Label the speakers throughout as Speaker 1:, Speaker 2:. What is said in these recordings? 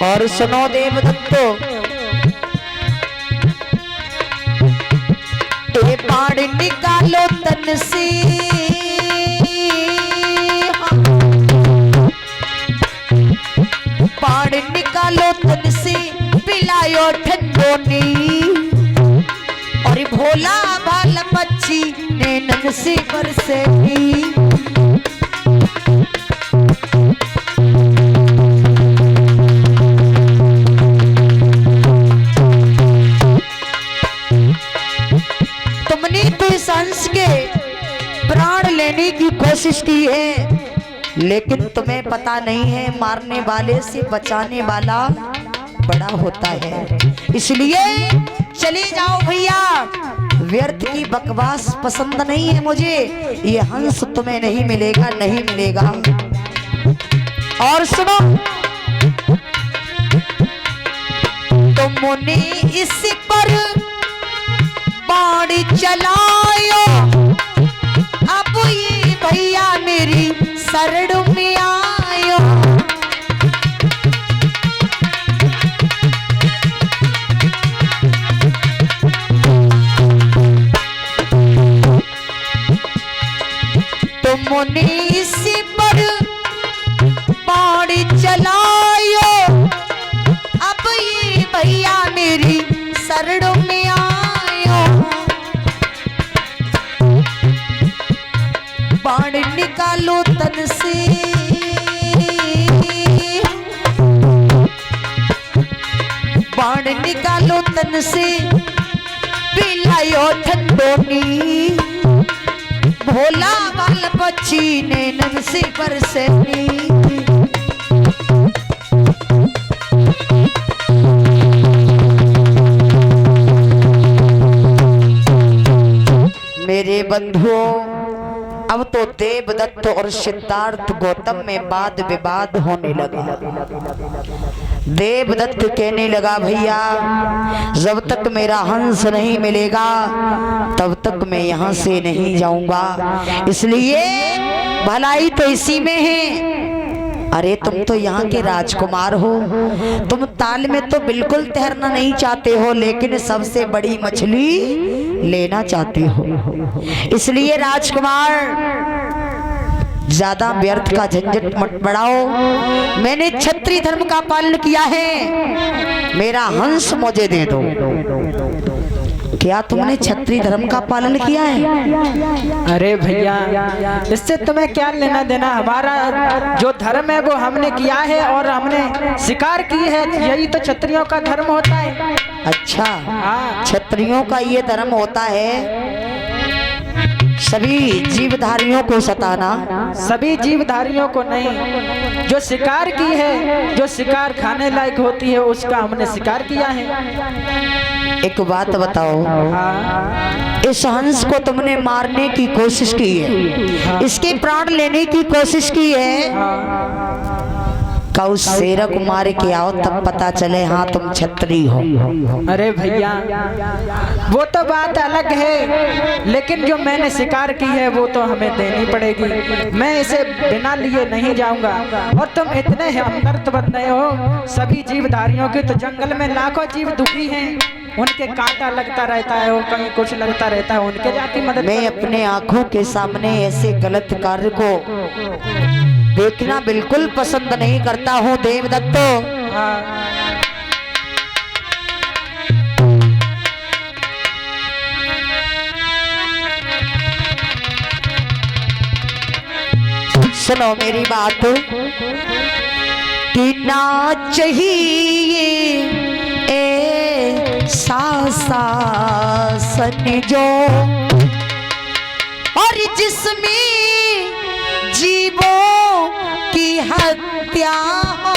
Speaker 1: और सुनो देवदत्तो, ये बाण निकालो तन से, बाण निकालो तन से, पिलायो ठंडोनी, और भोला बाल बच्ची नैनन से बरसेगी। तुमने तो इस हंस के प्राण लेने की कोशिश की है, लेकिन तुम्हें पता नहीं है मारने वाले से बचाने वाला बड़ा होता है। इसलिए चले जाओ भैया, व्यर्थ की बकवास पसंद नहीं है मुझे। ये हंस तुम्हें नहीं मिलेगा, नहीं मिलेगा। और सुनो, तुमने इस पर बाण चलायो, अब ये भैया मेरी शरण में आयो। तुमने इस पर बाण चलायो, अब ये भैया मेरी शरण में आयो। बाण निकालो तन से, बाण निकालो तन से, पिलायो ठंडोनी, भोला बाल बच्ची नैनन से बरसेगी। मेरे बंधुओं, अब तो देवदत्त और सिद्धार्थ गौतम में वाद विवाद होने लगा। देवदत्त कहने लगा, भैया जब तक मेरा हंस नहीं मिलेगा तब तक मैं यहाँ से नहीं जाऊंगा, इसलिए भलाई तो इसी में है। अरे तुम तो यहाँ के राजकुमार हो, तुम ताल में तो बिल्कुल तैरना नहीं चाहते हो, लेकिन सबसे बड़ी मछली लेना चाहते हो। इसलिए राजकुमार, ज्यादा व्यर्थ का झंझट मत बढ़ाओ। मैंने क्षत्रिय धर्म का पालन किया है, मेरा हंस मुझे दे दो। क्या तुमने क्षत्रिय धर्म का पालन किया है?
Speaker 2: अरे भैया, इससे तुम्हें क्या लेना देना? हमारा जो धर्म है वो हमने किया है और हमने शिकार की है, यही तो क्षत्रियों का धर्म होता है।
Speaker 1: अच्छा, क्षत्रियों का ये धर्म होता है सभी जीवधारियों को सताना?
Speaker 2: सभी जीवधारियों को नहीं, जो शिकार की है, जो शिकार खाने लायक होती है उसका हमने शिकार किया है।
Speaker 1: एक बात बताओ, इस हंस को तुमने मारने की कोशिश की है, इसके प्राण लेने की कोशिश की है, का उस शेर को मार के आओ तब पता चले हाँ तुम क्षत्रिय हो।
Speaker 2: अरे भैया, वो तो बात अलग है, लेकिन जो मैंने शिकार की है वो तो हमें देनी पड़ेगी। मैं इसे बिना लिए नहीं जाऊंगा। और तुम इतने हमदर्द बन रहे हो सभी जीवधारियों के, तो जंगल में लाखों जीव दुखी हैं, उनके कांटा लगता रहता है, वो कहीं कुछ लगता रहता है, उनके जाके मदद।
Speaker 1: मैं अपने आंखों के सामने ऐसे गलत कार्य को देखना बिल्कुल पसंद नहीं करता हूँ देवदत्तो। सुनो मेरी बात, कि ना चाहिए शासन जो, और जिसमें जीवों की हत्या हो,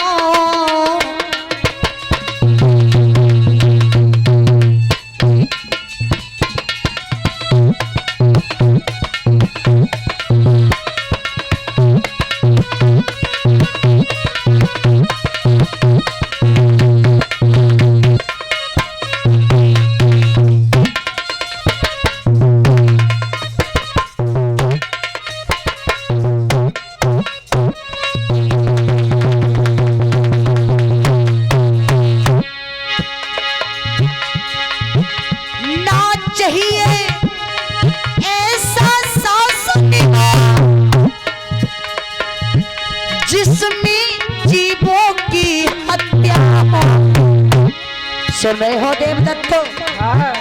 Speaker 1: सुन रहे हो देवदत्त?
Speaker 2: हाँ।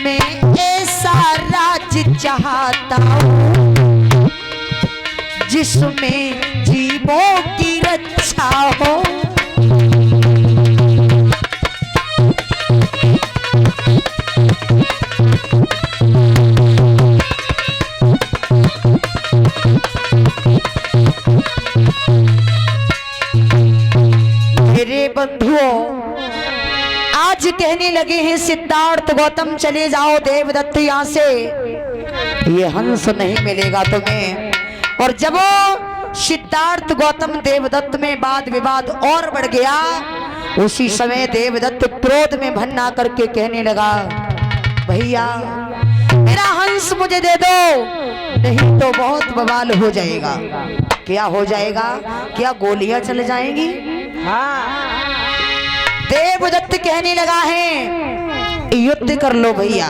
Speaker 1: मैं ऐसा राज चाहता हूँ जिसमें जीवों की रक्षा हो। मेरे बंधुओं, आज कहने लगे हैं सिद्धार्थ गौतम चले जाओ देवदत्त यहाँ से, ये हंस नहीं मिलेगा तुम्हें। और जब वो सिद्धार्थ गौतम देवदत्त में वाद विवाद और बढ़ गया, उसी समय देवदत्त क्रोध में भन्ना करके कहने लगा, भैया मेरा हंस मुझे दे दो, नहीं तो बहुत बवाल हो जाएगा। क्या हो जाएगा? क्या गोलियां चल जाएंगी?
Speaker 2: हाँ।
Speaker 1: देवदत्त कहने लगा है, युद्ध कर लो भैया।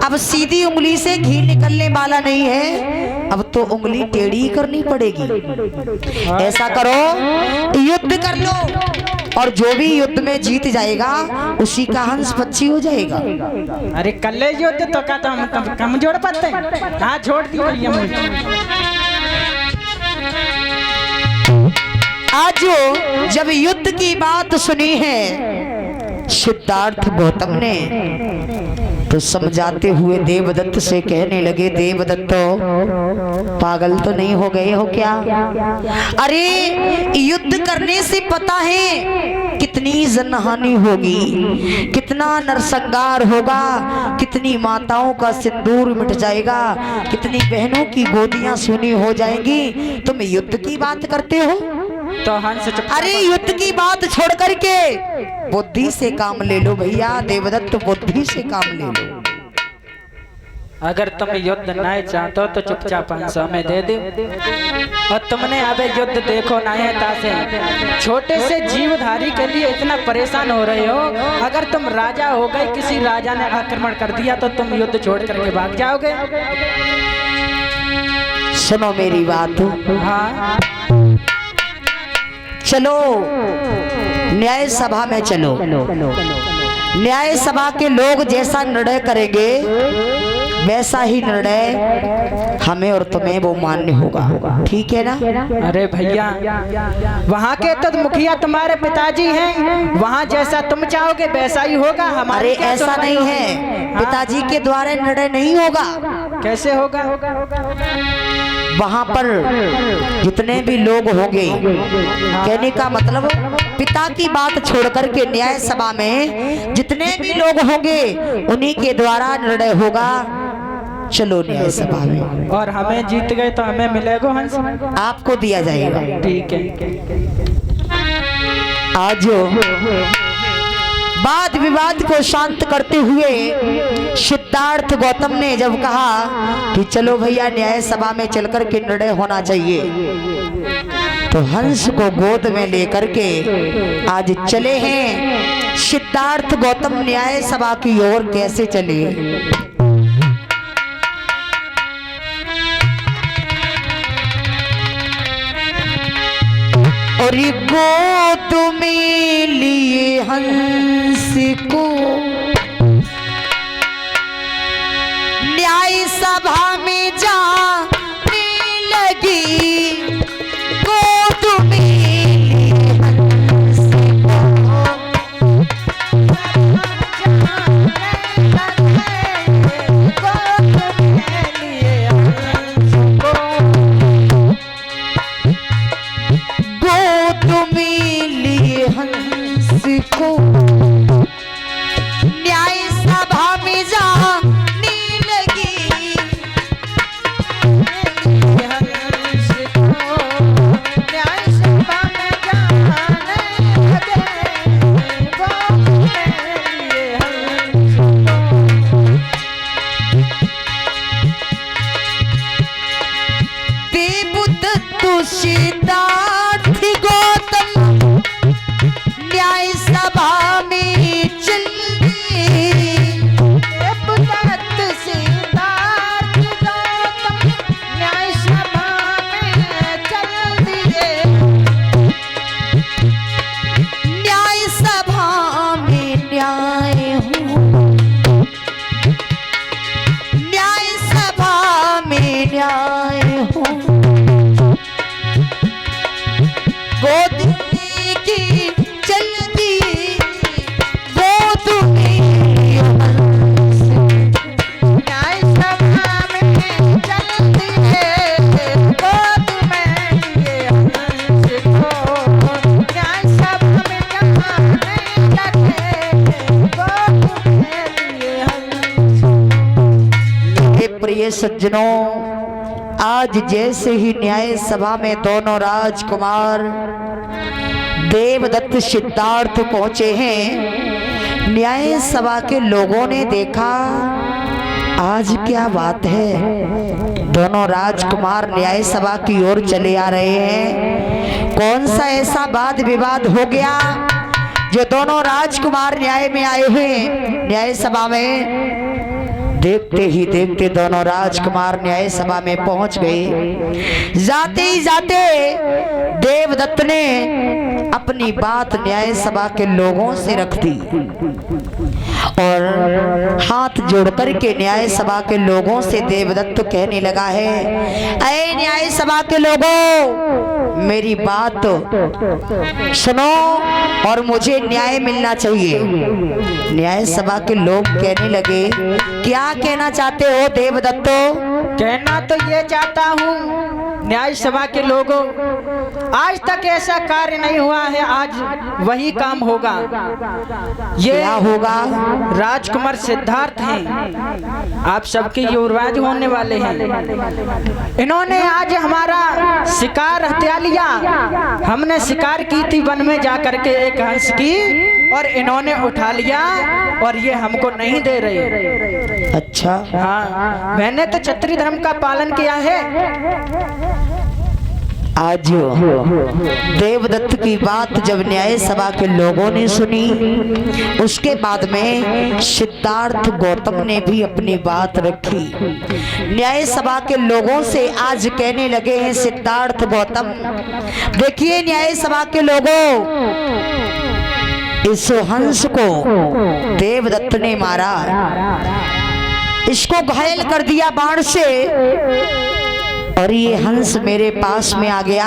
Speaker 1: अब सीधी उंगली से घी निकलने वाला नहीं है, अब तो उंगली टेढ़ी करनी पड़ेगी। ऐसा करो, युद्ध कर लो, और जो भी युद्ध में जीत जाएगा उसी का हंस पक्षी हो जाएगा।
Speaker 2: अरे कल्ले युद्ध तो का तो हम कमजोर पड़ते हैं। हाँ छोड़ दी भैया मुझे।
Speaker 1: आज जब युद्ध की बात सुनी है सिद्धार्थ गौतम ने, तो समझाते हुए देवदत्त से कहने लगे, देवदत्त पागल तो नहीं हो गए हो क्या? अरे युद्ध करने से पता है कितनी जनहानि होगी, कितना नरसंहार होगा, कितनी माताओं का सिंदूर मिट जाएगा, कितनी बहनों की गोदियां सूनी हो जाएंगी। तुम युद्ध की बात करते हो?
Speaker 2: तो हंस
Speaker 1: अरे युद्ध की बात छोड़ करके बुद्धि से काम ले लो भैया। देवदत्त बुद्धि से काम ले लो।
Speaker 2: अगर तुम युद्ध नहीं चाहते हो तो चुपचाप हंस हमें दे दो। और तुमने अबे युद्ध देखो नहीं है तासे, छोटे से जीवधारी के लिए इतना परेशान हो रहे हो। अगर तुम राजा हो गए, किसी राजा ने आक्रमण कर दिया तो तुम युद्ध छोड़ करके भाग जाओगे।
Speaker 1: सुनो मेरी बात।
Speaker 2: हाँ
Speaker 1: चलो न्याय सभा में चलो, न्याय सभा के लोग जैसा निर्णय करेंगे वैसा ही निर्णय हमें और तुम्हें वो मान्य होगा, ठीक है ना?
Speaker 2: अरे भैया वहाँ के तो मुखिया तुम्हारे पिताजी हैं, वहाँ जैसा तुम चाहोगे वैसा ही होगा। हमारे
Speaker 1: ऐसा नहीं है, पिताजी के द्वारा निर्णय नहीं होगा।
Speaker 2: कैसे होगा?
Speaker 1: वहाँ पर जितने भी लोग होंगे, कहने का मतलब पिता की बात छोड़ करके न्याय सभा में जितने भी लोग होंगे उन्हीं के द्वारा निर्णय होगा। चलो न्याय सभा में।
Speaker 2: और हमें जीत गए तो हमें मिलेगा हंस?
Speaker 1: आपको दिया जाएगा।
Speaker 2: ठीक है।
Speaker 1: आज वाद विवाद को शांत करते हुए सिद्धार्थ गौतम ने जब कहा कि चलो भैया न्याय सभा में चलकर के निर्णय होना चाहिए, तो हंस को गोद में लेकर के आज चले हैं सिद्धार्थ गौतम न्याय सभा की ओर। कैसे चले? और गोद में लिए हंस को न्याय सभा में जाने लगी, गोद में लिए हंस को न्याय सभा में जाने लगी, न्याय सभा में जाने देवदत्त सिद्धार्थ गौतम न्याय सभा में चले, देवदत्त सिद्धार्थ गौतम न्याय सभा में चल दिए, न्याय सभा सज्जनों, आज जैसे ही न्याय सभा में दोनों राजकुमार देवदत्त सिद्धार्थ पहुंचे हैं, न्याय सभा के लोगों ने देखा आज क्या बात है। दोनों राजकुमार न्याय सभा की ओर चले आ रहे हैं। कौन सा ऐसा वाद विवाद हो गया जो दोनों राजकुमार न्याय में आए हैं न्याय सभा में। देखते ही देखते दोनों राजकुमार न्याय सभा में पहुंच गए। जाते ही जाते देवदत्त ने अपनी बात न्याय सभा के लोगों से रख दी और हाथ जोड़कर के न्याय सभा के लोगों से देवदत्त कहने लगा है, अरे न्याय सभा के लोगों, मेरी बात सुनो और मुझे न्याय मिलना चाहिए। न्याय सभा के लोग कहने लगे, क्या कहना चाहते हो देवदत्तो?
Speaker 2: कहना तो ये चाहता हूँ न्याय सभा के लोगों, आज तक ऐसा कार्य नहीं हुआ है, आज वही काम होगा। ये
Speaker 1: क्या होगा?
Speaker 2: राजकुमार सिद्धार्थ हैं, आप सबके युवराज होने वाले हैं। इन्होंने आज हमारा शिकार हत्या लिया। हमने शिकार की थी वन में जा करके एक हंस की, और इन्होंने उठा लिया और ये हमको नहीं दे रहे।
Speaker 1: अच्छा,
Speaker 2: हाँ, मैंने तो क्षत्रिय धर्म का पालन किया है।
Speaker 1: आज देवदत्त की बात जब न्याय सभा के लोगों ने सुनी, उसके बाद में सिद्धार्थ गौतम ने भी अपनी बात रखी। न्याय सभा के लोगों से आज कहने लगे हैं सिद्धार्थ गौतम, देखिए न्याय सभा के लोगों, इस हंस को देवदत्त ने मारा, इसको घायल कर दिया बाण से, और ये हंस मेरे पास में आ गया।